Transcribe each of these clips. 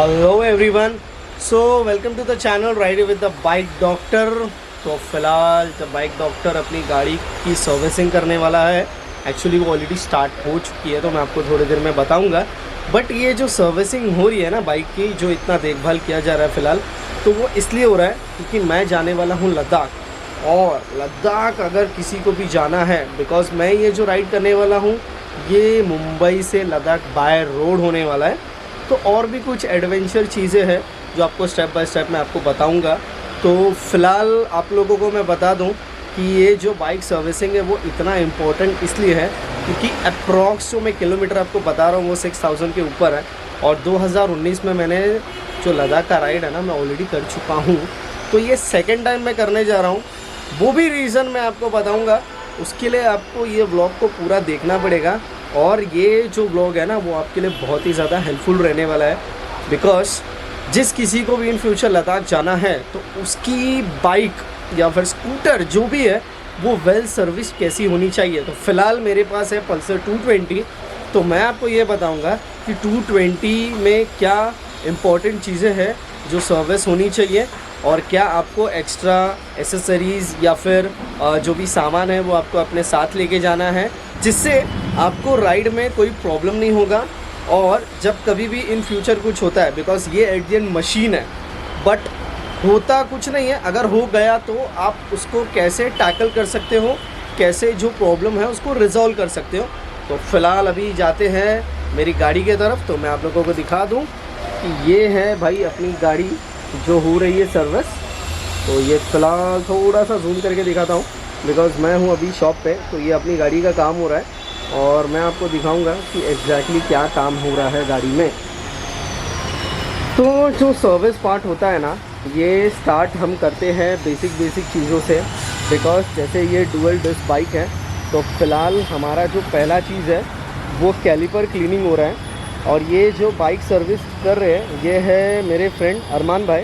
Hello everyone, so welcome to the channel ride with the bike doctor. तो फिलहाल the bike doctor अपनी गाड़ी की सर्विसिंग करने वाला है। एक्चुअली वो ऑलरेडी स्टार्ट हो चुकी है, तो मैं आपको थोड़ी देर में बताऊंगा। बट ये जो सर्विसिंग हो रही है ना बाइक की, जो इतना देखभाल किया जा रहा है फ़िलहाल, तो वो इसलिए हो रहा है क्योंकि मैं जाने वाला हूँ लद्दाख। और लद्दाख अगर किसी को भी जाना है, बिकॉज़ मैं ये जो राइड करने वाला हूँ ये मुंबई से लद्दाख बाय रोड होने वाला है। तो और भी कुछ एडवेंचर चीज़ें हैं जो आपको स्टेप बाय स्टेप मैं आपको बताऊंगा। तो फ़िलहाल आप लोगों को मैं बता दूं कि ये जो बाइक सर्विसिंग है वो इतना इम्पोर्टेंट इसलिए है क्योंकि अप्रॉक्स जो मैं किलोमीटर आपको बता रहा हूँ वो 6000 के ऊपर है। और 2019 में मैंने जो लद्दाख का राइड है ना, मैं ऑलरेडी कर चुका हूँ। तो ये सेकेंड टाइम मैं करने जा रहा हूँ। वो भी रीज़न मैं आपको बताऊँगा, उसके लिए आपको ये व्लॉग को पूरा देखना पड़ेगा। और ये जो व्लॉग है ना वो आपके लिए बहुत ही ज़्यादा हेल्पफुल रहने वाला है, बिकॉज़ जिस किसी को भी इन फ्यूचर लद्दाख जाना है तो उसकी बाइक या फिर स्कूटर जो भी है वो वेल सर्विस कैसी होनी चाहिए। तो फ़िलहाल मेरे पास है पल्सर 220। तो मैं आपको ये बताऊंगा कि 220 में क्या इम्पोर्टेंट चीज़ें हैं जो सर्विस होनी चाहिए, और क्या आपको एक्स्ट्रा एसेसरीज़ या फिर जो भी सामान है वो आपको अपने साथ लेके जाना है, जिससे आपको राइड में कोई प्रॉब्लम नहीं होगा। और जब कभी भी इन फ्यूचर कुछ होता है, बिकॉज़ ये एट द एंड मशीन है, बट होता कुछ नहीं है। अगर हो गया तो आप उसको कैसे टैकल कर सकते हो, कैसे जो प्रॉब्लम है उसको रिजॉल्व कर सकते हो। तो फ़िलहाल अभी जाते हैं मेरी गाड़ी के तरफ। तो मैं आप लोगों को दिखा दूँ कि ये है भाई अपनी गाड़ी जो हो रही है सर्विस। तो ये फ़िलहाल थोड़ा सा जूम करके दिखाता हूँ, बिकॉज़ मैं हूँ अभी शॉप पे। तो ये अपनी गाड़ी का काम हो रहा है और मैं आपको दिखाऊंगा कि एग्जैक्टली क्या काम हो रहा है गाड़ी में। तो जो सर्विस पार्ट होता है ना, ये स्टार्ट हम करते हैं बेसिक चीज़ों से, बिकॉज़ जैसे ये डुअल डिस्क बाइक है। तो फ़िलहाल हमारा जो पहला चीज़ है वो कैलिपर क्लीनिंग हो रहा है। और ये जो बाइक सर्विस कर रहे हैं ये है मेरे फ्रेंड अरमान भाई।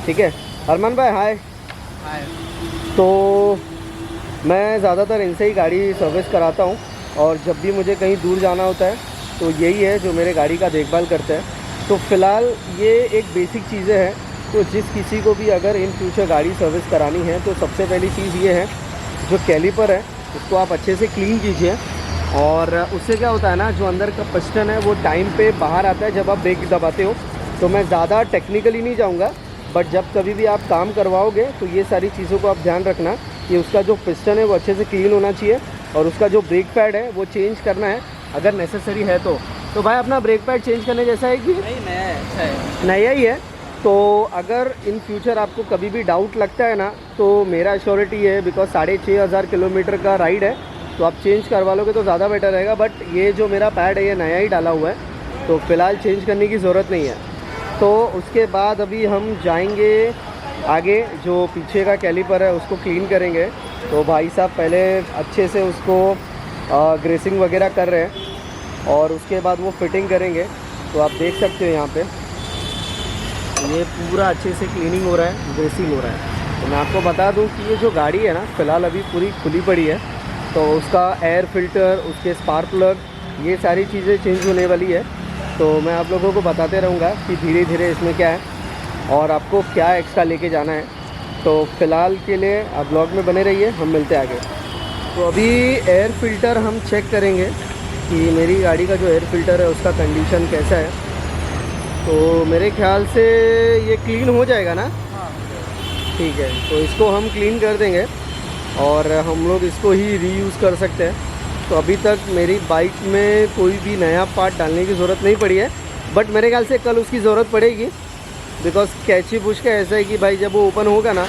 ठीक है अरमान भाई, हाय। तो मैं ज़्यादातर इनसे ही गाड़ी सर्विस कराता हूँ, और जब भी मुझे कहीं दूर जाना होता है तो यही है जो मेरे गाड़ी का देखभाल करते हैं। तो फ़िलहाल ये एक बेसिक चीज़ें हैं। तो जिस किसी को भी अगर इन फ्यूचर गाड़ी सर्विस करानी है तो सबसे पहली चीज़ ये है, जो कैलिपर है उसको आप अच्छे से क्लीन कीजिए। और उससे क्या होता है ना, जो अंदर का पिस्टन है वो टाइम पे बाहर आता है जब आप ब्रेक दबाते हो। तो मैं ज़्यादा टेक्निकली नहीं जाऊँगा, बट जब कभी भी आप काम करवाओगे तो ये सारी चीज़ों को आप ध्यान रखना कि उसका जो पिस्टन है वो अच्छे से क्लीन होना चाहिए, और उसका जो ब्रेक पैड है वो चेंज करना है अगर नेसेसरी है तो भाई अपना ब्रेक पैड चेंज करने जैसा है कि नहीं, नया है, अच्छा है, नया ही है। तो अगर इन फ्यूचर आपको कभी भी डाउट लगता है ना, तो मेरा श्योरिटी है, बिकॉज 6500 किलोमीटर का राइड है, तो आप चेंज करवा लोगे तो ज़्यादा बेटर रहेगा। बट ये जो मेरा पैड है ये नया ही डाला हुआ है, तो फ़िलहाल चेंज करने की ज़रूरत नहीं है। तो उसके बाद अभी हम जाएंगे आगे, जो पीछे का कैलिपर है उसको क्लीन करेंगे। तो भाई साहब पहले अच्छे से उसको ग्रेसिंग वगैरह कर रहे हैं, और उसके बाद वो फिटिंग करेंगे। तो आप देख सकते हो यहाँ पे ये पूरा अच्छे से क्लीनिंग हो रहा है, ग्रेसिंग हो रहा है। तो मैं आपको बता दूँ कि ये जो गाड़ी है ना फ़िलहाल अभी पूरी खुली पड़ी है, तो उसका एयर फिल्टर, उसके स्पार्क प्लग, ये सारी चीज़ें चेंज होने वाली है। तो मैं आप लोगों को बताते रहूँगा कि धीरे धीरे इसमें क्या है और आपको क्या एक्स्ट्रा लेके जाना है। तो फ़िलहाल के लिए आप ब्लॉग में बने रहिए, हम मिलते हैं आगे। तो अभी एयर फ़िल्टर हम चेक करेंगे कि मेरी गाड़ी का जो एयर फ़िल्टर है उसका कंडीशन कैसा है। तो मेरे ख्याल से ये क्लीन हो जाएगा ना। ठीक है, तो इसको हम क्लीन कर देंगे और हम लोग इसको ही रीयूज़ कर सकते हैं। तो अभी तक मेरी बाइक में कोई भी नया पार्ट डालने की ज़रूरत नहीं पड़ी है, बट मेरे ख्याल से कल उसकी ज़रूरत पड़ेगी, बिकॉज़ कैची बुश का ऐसा है कि भाई जब वो ओपन होगा ना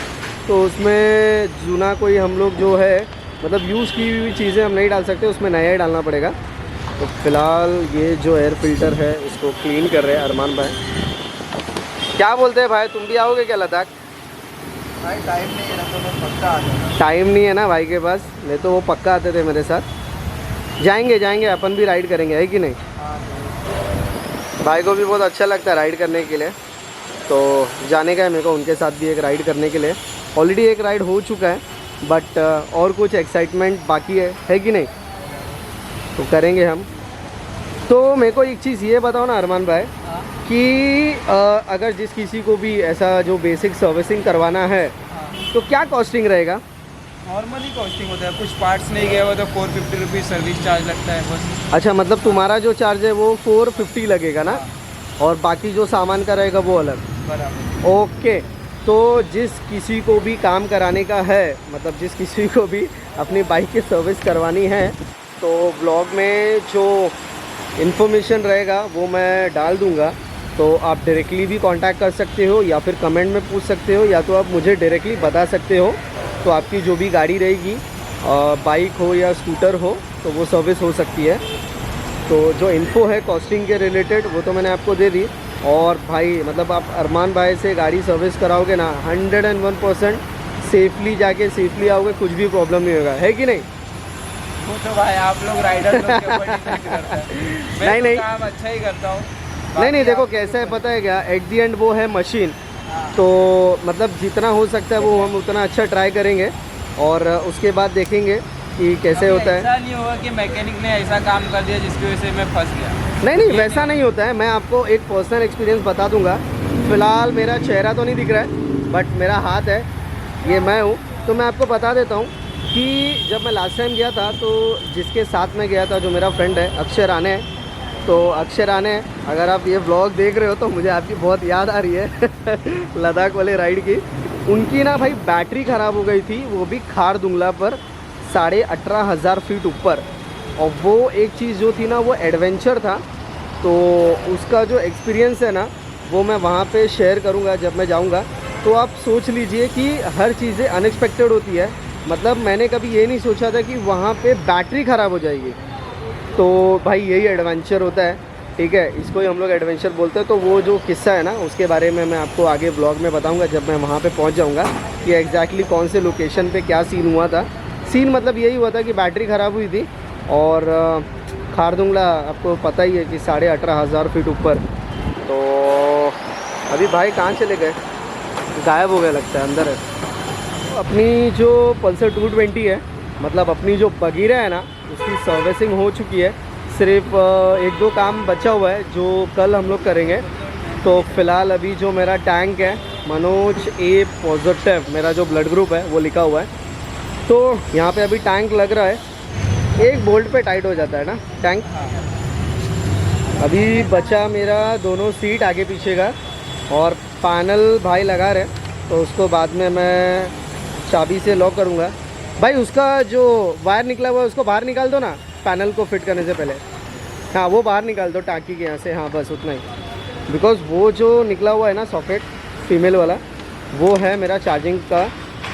तो उसमें जूना कोई हम लोग जो है मतलब यूज़ की हुई चीज़ें हम नहीं डाल सकते, उसमें नया ही डालना पड़ेगा। तो फ़िलहाल ये जो एयर फ़िल्टर है इसको क्लीन कर रहे हैं अरमान भाई। क्या बोलते हैं भाई, तुम भी आओगे क्या लद्दाख? भाई टाइम नहीं है ना, तो मैं पक्का आ जाऊँगा। टाइम नहीं है ना भाई के पास, नहीं तो वो पक्का आते थे मेरे साथ। जाएंगे अपन भी राइड करेंगे, है कि नहीं? भाई को भी बहुत अच्छा लगता है राइड करने के लिए, तो जाने का है मेरे को उनके साथ भी एक राइड करने के लिए। ऑलरेडी एक राइड हो चुका है, बट और कुछ एक्साइटमेंट बाकी है कि नहीं, तो करेंगे हम। तो मेरे को एक चीज़ ये बताओ ना अरमान भाई, कि अगर जिस किसी को भी ऐसा जो बेसिक सर्विसिंग करवाना है हाँ तो क्या कॉस्टिंग रहेगा? नॉर्मली कॉस्टिंग होता है, कुछ पार्ट्स नहीं गया हुआ तो 450 रुपीज़ सर्विस चार्ज लगता है बस। अच्छा, मतलब तुम्हारा जो चार्ज है वो 450 लगेगा ना, और बाकी जो सामान का रहेगा वो अलग। बराबर। ओके, तो जिस किसी को भी काम कराने का है, मतलब जिस किसी को भी अपनी बाइक की सर्विस करवानी है, तो ब्लॉग में जो इन्फॉर्मेशन रहेगा वो मैं डाल दूंगा। तो आप डायरेक्टली भी कांटेक्ट कर सकते हो या फिर कमेंट में पूछ सकते हो, या तो आप मुझे डायरेक्टली बता सकते हो। तो आपकी जो भी गाड़ी रहेगी, बाइक हो या स्कूटर हो, तो वो सर्विस हो सकती है। तो जो इन्फो है कॉस्टिंग के रिलेटेड वो तो मैंने आपको दे दी। और भाई मतलब आप अरमान भाई से गाड़ी सर्विस कराओगे ना, 101% सेफली जाके सेफली आओगे, कुछ भी प्रॉब्लम नहीं होगा, है कि नहीं? वो तो भाई आप लोग राइडर लोग के ऊपर डिपेंड करता है। मैं नहीं, तो नहीं। काम अच्छा ही करता हूँ। नहीं, देखो आप कैसा है लोगों पता है क्या, एट दी एंड वो है मशीन। हाँ। तो मतलब जितना हो सकता है वो हम उतना अच्छा ट्राई करेंगे, और उसके बाद देखेंगे कि कैसे कभी होता है। ऐसा नहीं होगा कि मैकेनिक ने ऐसा काम कर दिया जिसकी वजह से मैं फंस गया। नहीं, वैसा नहीं होता है। मैं आपको एक पर्सनल एक्सपीरियंस बता दूंगा। फ़िलहाल मेरा चेहरा तो नहीं दिख रहा है, बट मेरा हाथ है, ये मैं हूँ। तो मैं आपको बता देता हूँ कि जब मैं लास्ट टाइम गया था, तो जिसके साथ में गया था, जो मेरा फ्रेंड है अक्षय राणे, तो अक्षय राणे, अगर आप ये व्लॉग देख रहे हो तो मुझे आपकी बहुत याद आ रही है लद्दाख वाले राइड की। उनकी ना भाई बैटरी ख़राब हो गई थी, वो भी खारदुंगला पर 18,500 फीट ऊपर। और वो एक चीज़ जो थी ना, वो एडवेंचर था। तो उसका जो एक्सपीरियंस है ना, वो मैं वहाँ पे शेयर करूँगा जब मैं जाऊँगा। तो आप सोच लीजिए कि हर चीज़ें अनएक्सपेक्टेड होती है। मतलब मैंने कभी ये नहीं सोचा था कि वहाँ पे बैटरी ख़राब हो जाएगी। तो भाई यही एडवेंचर होता है, ठीक है, इसको ही हम लोग एडवेंचर बोलते हैं। तो वो जो किस्सा है ना, उसके बारे में मैं आपको आगे ब्लॉग में बताऊँगा जब मैं वहाँ पर पहुँच जाऊँगा, कि एग्जैक्टली कौन से लोकेशन पर क्या सीन हुआ था। सीन मतलब यही हुआ था कि बैटरी ख़राब हुई थी, और खारदुंगला आपको पता ही है कि 18,500 फीट ऊपर। तो अभी भाई कहाँ चले गए, गायब हो गया लगता है, अंदर है। तो अपनी जो पल्सर 220 है, मतलब अपनी जो बगीरा है ना, उसकी सर्विसिंग हो चुकी है। सिर्फ एक दो काम बचा हुआ है जो कल हम लोग करेंगे। तो फ़िलहाल अभी जो मेरा टैंक है, मनोज ए पॉजिटिव मेरा जो ब्लड ग्रुप है वो लिखा हुआ है। तो यहाँ पे अभी टैंक लग रहा है, एक बोल्ट पे टाइट हो जाता है ना टैंक। अभी बचा मेरा दोनों सीट आगे पीछे का, और पैनल भाई लगा रहे, तो उसको बाद में मैं चाबी से लॉक करूँगा। भाई उसका जो वायर निकला हुआ है उसको बाहर निकाल दो ना, पैनल को फिट करने से पहले। हाँ, वो बाहर निकाल दो टाँकी के यहाँ से। हाँ, बस उतना ही, बिकॉज़ वो जो निकला हुआ है ना सॉकेट फीमेल वाला, वो है मेरा चार्जिंग का।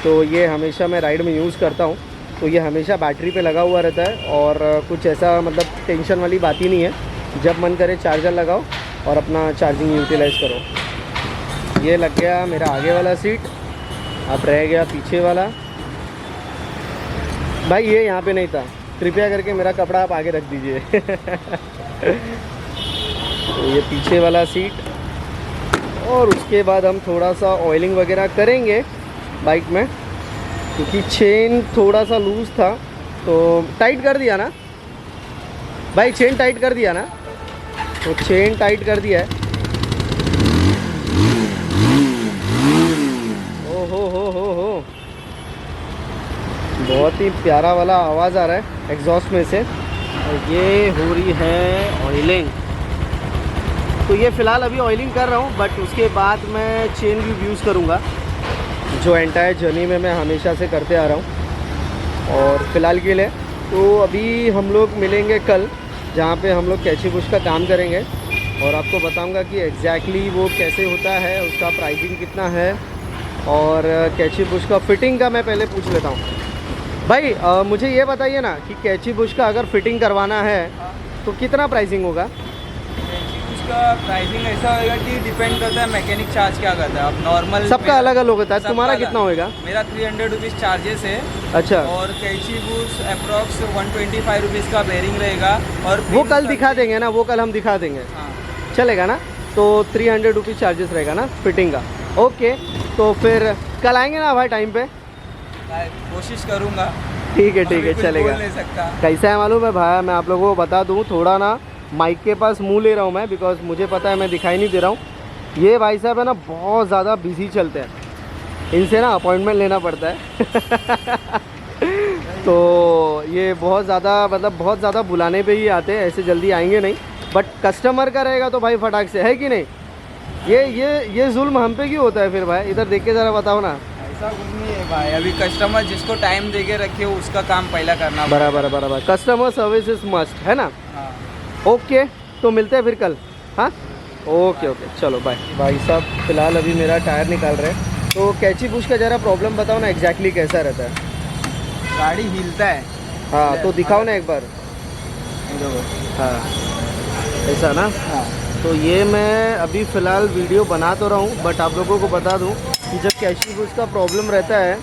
तो ये हमेशा मैं राइड में यूज़ करता हूँ। तो ये हमेशा बैटरी पे लगा हुआ रहता है, और कुछ ऐसा मतलब टेंशन वाली बात ही नहीं है। जब मन करे चार्जर लगाओ और अपना चार्जिंग यूटिलाइज़ करो। ये लग गया मेरा आगे वाला सीट, अब रह गया पीछे वाला। भाई ये यहाँ पे नहीं था, कृपया करके मेरा कपड़ा आप आगे रख दीजिए तो ये पीछे वाला सीट, और उसके बाद हम थोड़ा सा ऑयलिंग वगैरह करेंगे बाइक में, क्योंकि चेन थोड़ा सा लूज़ था। तो टाइट कर दिया ना भाई, चेन टाइट कर दिया ना, तो चेन टाइट कर दिया है। ओ हो, बहुत ही प्यारा वाला आवाज़ आ रहा है एग्जॉस्ट में से। और ये हो रही है ऑयलिंग। तो ये फ़िलहाल अभी ऑयलिंग कर रहा हूँ, बट उसके बाद मैं चेन भी यूज़ करूँगा, जो एंटायर जर्नी में मैं हमेशा से करते आ रहा हूँ। और फ़िलहाल के लिए तो अभी हम लोग मिलेंगे कल, जहाँ पे हम लोग कैची बुश का काम करेंगे, और आपको बताऊँगा कि एग्जैक्टली वो कैसे होता है, उसका प्राइसिंग कितना है। और कैची बुश का फ़िटिंग का मैं पहले पूछ लेता हूँ। भाई मुझे ये बताइए ना कि कैची बुश का अगर फ़िटिंग करवाना है तो कितना प्राइसिंग होगा? उसका प्राइसिंग ऐसा होगा कि डिपेंड करता है मैकेनिक चार्ज क्या करता है। अब नॉर्मल सबका अलग अलग होता है, तुम्हारा कितना होएगा? मेरा 300 रुपीज़ चार्जेस है। अच्छा, और कैची बुश अप्रॉक्स 125 रुपीज़ का बेरिंग रहेगा। और वो कल दिखा देंगे ना, वो कल हम दिखा देंगे। हाँ, चलेगा ना? तो 300 रुपीज़ चार्जेस रहेगा ना फिटिंग का। ओके, तो फिर कल आएंगे ना भाई टाइम पे? कोशिश करूँगा। ठीक है, अभी कुछ चलेगा। बोल नहीं सकता। कैसा है मालूम है भाई, मैं आप लोगों को बता दूं, थोड़ा ना माइक के पास मुंह ले रहा हूँ मैं, बिकॉज मुझे पता है मैं दिखाई नहीं दे रहा हूँ। ये भाई साहब है ना बहुत ज़्यादा बिजी चलते हैं, इनसे ना अपॉइंटमेंट लेना पड़ता है तो ये बहुत ज़्यादा मतलब बहुत ज़्यादा बुलाने पे ही आते हैं, ऐसे जल्दी आएंगे नहीं। बट कस्टमर का रहेगा तो भाई फटाक से, है कि नहीं? ये जुल्म हम पे क्यों होता है फिर भाई? इधर देख के ज़रा बताओ ना। ऐसा कुछ नहीं है भाई, अभी कस्टमर जिसको टाइम दे के रखे हो उसका काम पहला करना बराबर बराबर, कस्टमर सर्विस इज मस्ट, है ना? हाँ। ओके, तो मिलते हैं फिर कल। हाँ ओके ओके, चलो बाय। भाई साहब फिलहाल अभी मेरा टायर निकाल रहे हैं, तो कैची पुश का ज़रा प्रॉब्लम बताओ ना, एग्जैक्टली कैसा रहता है? गाड़ी हिलता है। हाँ तो दिखाओ ना एक बार। हाँ ऐसा ना? हाँ। तो ये मैं अभी फ़िलहाल वीडियो बना तो रहा हूँ, बट आप लोगों को बता दूँ कि जब कैची पुश का प्रॉब्लम रहता है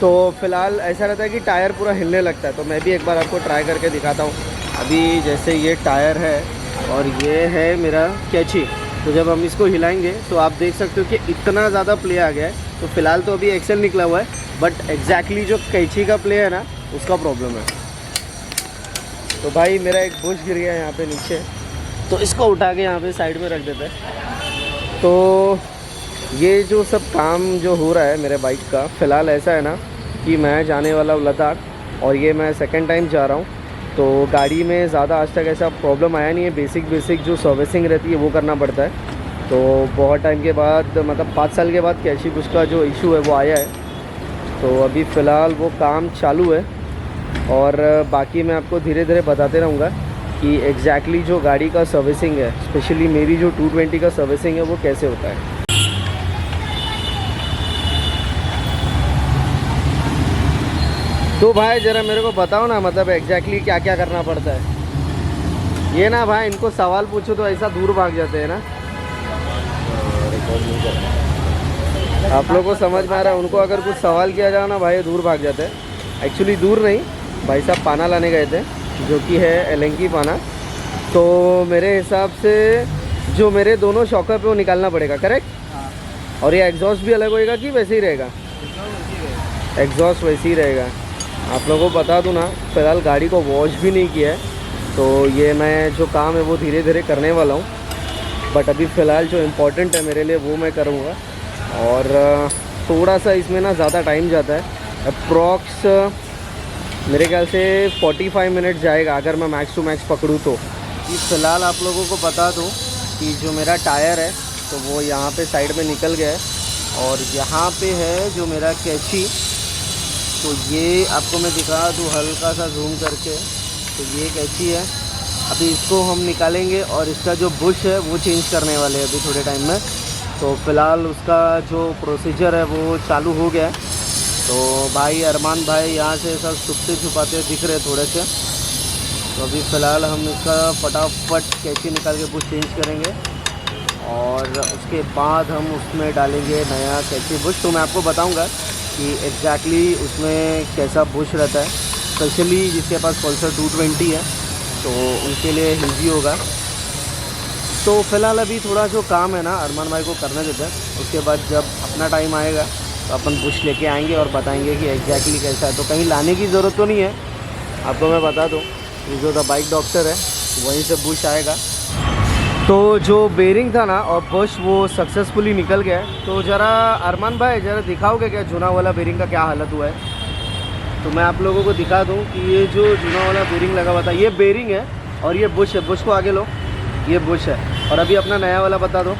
तो फ़िलहाल ऐसा रहता है कि टायर पूरा हिलने लगता है। तो मैं भी एक बार आपको ट्राई करके दिखाता हूँ। अभी जैसे ये टायर है और ये है मेरा कैची, तो जब हम इसको हिलाएंगे तो आप देख सकते हो कि इतना ज़्यादा प्ले आ गया है। तो फ़िलहाल तो अभी एक्सेल निकला हुआ है, बट एग्जैक्टली जो कैची का प्ले है ना उसका प्रॉब्लम है। तो भाई मेरा एक बुश गिर गया यहाँ पे नीचे, तो इसको उठा के यहाँ पे साइड में रख देते हैं। तो ये जो सब काम जो हो रहा है मेरे बाइक का, फ़िलहाल ऐसा है ना कि मैं जाने वाला हूँ लद्दाख, और ये मैं सेकंड टाइम जा रहा हूँ। तो गाड़ी में ज़्यादा आज तक ऐसा प्रॉब्लम आया नहीं है। बेसिक जो सर्विसिंग रहती है वो करना पड़ता है। तो बहुत टाइम के बाद, मतलब 5 साल के बाद कैची पुश का जो इशू है वो आया है। तो अभी फ़िलहाल वो काम चालू है, और बाकी मैं आपको धीरे धीरे बताते रहूँगा कि एग्जैक्टली जो गाड़ी का सर्विसिंग है, स्पेशली मेरी जो 220 का सर्विसिंग है वो कैसे होता है। तो भाई ज़रा मेरे को बताओ ना, मतलब एग्जैक्टली क्या क्या करना पड़ता है। ये ना भाई इनको सवाल पूछो तो ऐसा दूर भाग जाते हैं ना। आप लोगों को समझ में आ रहा है? उनको अगर कुछ सवाल किया जाए ना भाई दूर भाग जाते हैं। एक्चुअली दूर नहीं, भाई साहब पाना लाने गए थे, जो कि है एलेंकी पाना। तो मेरे हिसाब से जो मेरे दोनों शॉकर पे वो निकालना पड़ेगा, करेक्ट? और ये एग्जॉस्ट भी अलग होएगा कि वैसे ही रहेगा? एग्जॉस्ट वैसे ही रहेगा। आप लोगों को बता दूँ ना, फ़िलहाल गाड़ी को वॉश भी नहीं किया है, तो ये मैं जो काम है वो धीरे धीरे करने वाला हूँ। बट अभी फ़िलहाल जो इम्पोर्टेंट है मेरे लिए वो मैं करूँगा। और थोड़ा सा इसमें ना ज़्यादा टाइम जाता है, अप्रॉक्स मेरे ख्याल से 45 मिनट जाएगा अगर मैं मैक्स टू मैक्स पकड़ूँ तो। फ़िलहाल आप लोगों को बता दूँ कि जो मेरा टायर है तो वो यहाँ पे साइड में निकल गया है, और यहाँ पे है जो मेरा कैची। तो ये आपको मैं दिखा दूँ हल्का सा जूम करके, तो ये कैची है। अभी इसको हम निकालेंगे और इसका जो बुश है वो चेंज करने वाले हैं अभी थोड़े टाइम में। तो फ़िलहाल उसका जो प्रोसीजर है वो चालू हो गया है। तो भाई अरमान भाई यहाँ से सब छुपते छुपाते दिख रहे थोड़े से। तो अभी फ़िलहाल हम इसका फटाफट कैची निकाल के बुश चेंज करेंगे, और उसके बाद हम उसमें डालेंगे नया कैची बुश। तो मैं आपको बताऊंगा कि एग्जैक्टली उसमें कैसा बुश रहता है, स्पेशली जिसके पास पल्सर 220 है तो उनके लिए ईजी होगा। तो फ़िलहाल अभी थोड़ा जो काम है ना अरमान भाई को करने देते हैं, उसके बाद जब अपना टाइम आएगा तो अपन बुश लेके आएंगे और बताएंगे कि एग्जैक्टली कैसा है। तो कहीं लाने की ज़रूरत तो नहीं है, आपको मैं बता दूँ कि जो द बाइक डॉक्टर है वहीं से बुश आएगा। तो जो बेरिंग था ना और बुश वो सक्सेसफुली निकल गया है। तो ज़रा अरमान भाई ज़रा दिखाओगे क्या जूना वाला बेरिंग का क्या हालत हुआ है? तो मैं आप लोगों को दिखा दूं कि ये जो जूना वाला बेरिंग लगा हुआ था ये बेरिंग है, और ये बुश है। बुश को आगे लो, ये बुश है। और अभी अपना नया वाला बता दो।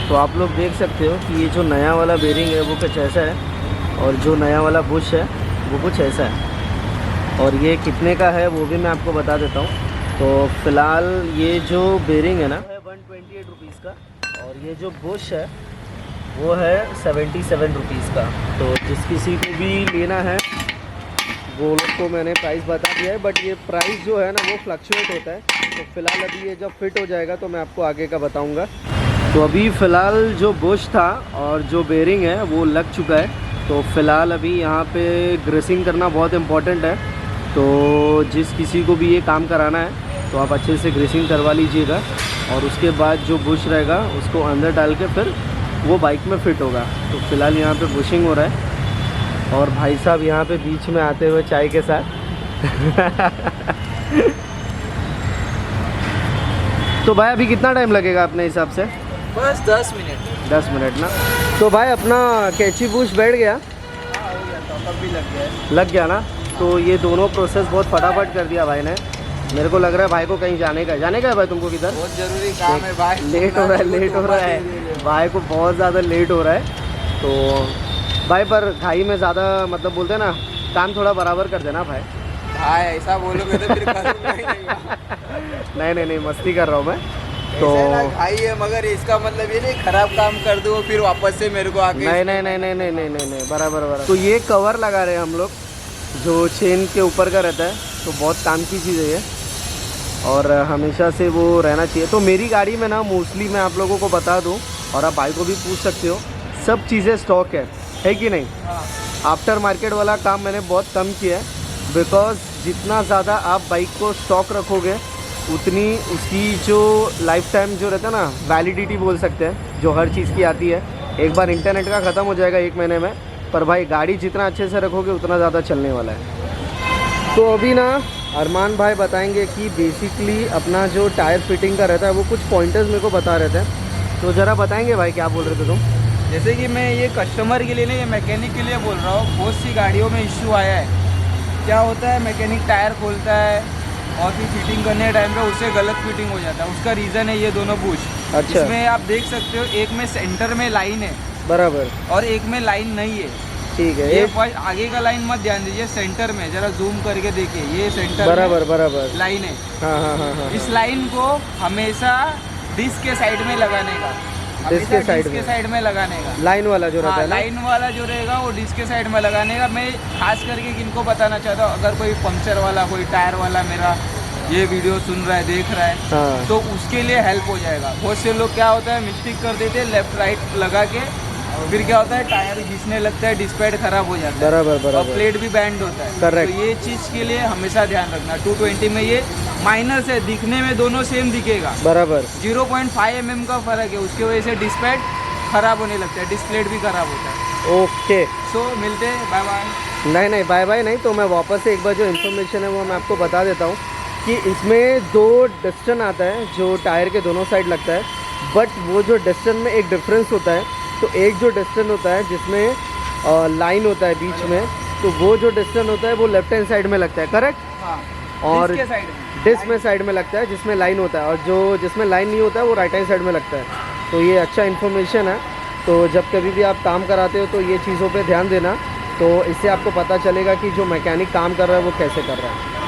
तो आप लोग देख सकते हो कि ये जो नया वाला बेरिंग है वो कुछ ऐसा है, और जो नया वाला बुश है वो कुछ ऐसा है। और ये कितने का है वो भी मैं आपको बता देता हूँ। तो फ़िलहाल ये जो बेरिंग है ना है 128 रुपीज़ का, और ये जो बुश है वो है 77 रुपीज़ का। तो जिस किसी को भी लेना है वो लोग को मैंने प्राइस बता दिया है, बट ये प्राइस जो है ना वो फ्लक्चुएट होता है। तो फ़िलहाल अभी ये जब फिट हो जाएगा तो मैं आपको आगे का बताऊँगा। तो अभी फ़िलहाल जो बुश था और जो बेरिंग है वो लग चुका है। तो फ़िलहाल अभी यहाँ पे ग्रेसिंग करना बहुत इम्पॉर्टेंट है। तो जिस किसी को भी ये काम कराना है तो आप अच्छे से ग्रेसिंग करवा लीजिएगा, और उसके बाद जो बुश रहेगा उसको अंदर डाल के फिर वो बाइक में फ़िट होगा। तो फ़िलहाल यहाँ पे बुशिंग हो रहा है, और भाई साहब यहाँ पे बीच में आते हुए चाय के साथ तो भाई अभी कितना टाइम लगेगा अपने हिसाब से? बस 10 मिनट। 10 मिनट ना। तो भाई अपना कैची बुश बैठ गया? हाँ हो गया, टॉपअप भी लग गया है। लग गया ना। तो ये दोनों प्रोसेस बहुत फटाफट कर दिया भाई ने। मेरे को लग रहा है भाई को कहीं जाने का है भाई। तुमको किधर? बहुत ज़रूरी काम है भाई। लेट हो रहा है भाई को, बहुत ज़्यादा लेट हो रहा है। तो भाई पर घाई में ज़्यादा मतलब बोलते हैं ना, काम थोड़ा बराबर कर देना भाई। हाँ ऐसा बोलोगे तो फिर करूँगा ही नहीं। नहीं मस्ती कर रहा हूँ मैं। तो भाई है मगर इसका मतलब ये नहीं खराब काम कर दो फिर वापस से मेरे को आके। नहीं बराबर। तो ये कवर लगा रहे हैं हम लोग, जो चेन के ऊपर का रहता है। तो बहुत काम की चीज़ है ये, और हमेशा से वो रहना चाहिए। तो मेरी गाड़ी में ना मोस्टली मैं आप लोगों को बता दूं, और आप भाई को भी पूछ सकते हो, सब चीज़ें स्टॉक है कि नहीं। हाँ। आफ्टर मार्केट वाला काम मैंने बहुत कम किया है, बिकॉज जितना ज़्यादा आप बाइक को स्टॉक रखोगे उतनी उसकी जो लाइफ टाइम जो रहता है ना, वैलिडिटी बोल सकते हैं, जो हर चीज़ की आती है। एक बार इंटरनेट का ख़त्म हो जाएगा 1 महीने में, पर भाई गाड़ी जितना अच्छे से रखोगे उतना ज़्यादा चलने वाला है। तो अभी ना अरमान भाई बताएंगे कि बेसिकली अपना जो टायर फिटिंग का रहता है वो कुछ पॉइंटर्स मेरे को बता रहे थे। तो ज़रा बताएंगे भाई, क्या बोल रहे थे तुम? जैसे कि मैं ये कस्टमर के लिए नहीं, ये मैकेनिक के लिए बोल रहा हूँ। बहुत सी गाड़ियों में इश्यू आया है। क्या होता है, मैकेनिक टायर खोलता है और फिर फिटिंग करने टाइम पे उससे गलत फिटिंग हो जाता है। उसका रीज़न है ये दोनों बुश। अच्छा। इसमें आप देख सकते हो, एक में सेंटर में लाइन है बराबर, और एक में लाइन नहीं है। ठीक है। ये आगे का लाइन मत ध्यान दीजिए, सेंटर में जरा जूम करके देखिए, ये सेंटर बराबर लाइन है। हाँ। इस लाइन को हमेशा डिस्क के साइड में लगाने का, डिस्क के साइड में लगाने का। लाइन वाला जो रहता है ना, लाइन वाला जो रहेगा वो डिस्क के साइड में लगाने का। मैं खास करके किनको बताना चाहता हूँ, अगर कोई पंक्चर वाला, कोई टायर वाला मेरा ये वीडियो सुन रहा है, देख रहा है, हाँ। तो उसके लिए हेल्प हो जाएगा। बहुत से लोग क्या होता है, मिस्टेक कर देते हैं लेफ्ट राइट लगा के, फिर क्या होता है टायर घिसने लगता है, डिस्पैड खराब हो जाता है, बराबर और प्लेट भी बैंड होता है। Correct। तो ये चीज़ के लिए हमेशा ध्यान रखना। 220 में ये माइनस है, दिखने में दोनों सेम दिखेगा, बराबर 0.5 mm का फ़र्क है। उसकी वजह से डिस्पैड खराब होने लगता है, डिस्प्लेट भी खराब होता है। ओके। सो मिलते हैं, बाय बाय। नहीं बाय नहीं। तो मैं वापस से एक बार जो इन्फॉर्मेशन है वो मैं आपको बता देता हूँ कि इसमें 2 डस्टन आता है जो टायर के दोनों साइड लगता है, बट वो जो डस्टन में एक डिफरेंस होता है। तो एक जो डस्टन होता है जिसमें लाइन होता है बीच में, तो वो जो डस्टन होता है वो लेफ्ट हैंड साइड में लगता है, करेक्ट। हाँ, और डिस्क के साइड में, डिस्क में साइड में लगता है जिसमें लाइन होता है, और जो जिसमें लाइन नहीं होता है वो राइट हैंड साइड में लगता है। तो ये अच्छा इन्फॉर्मेशन है। तो जब कभी भी आप काम कराते हो तो ये चीज़ों पे ध्यान देना, तो इससे आपको पता चलेगा कि जो मैकेनिक काम कर रहा है वो कैसे कर रहा है।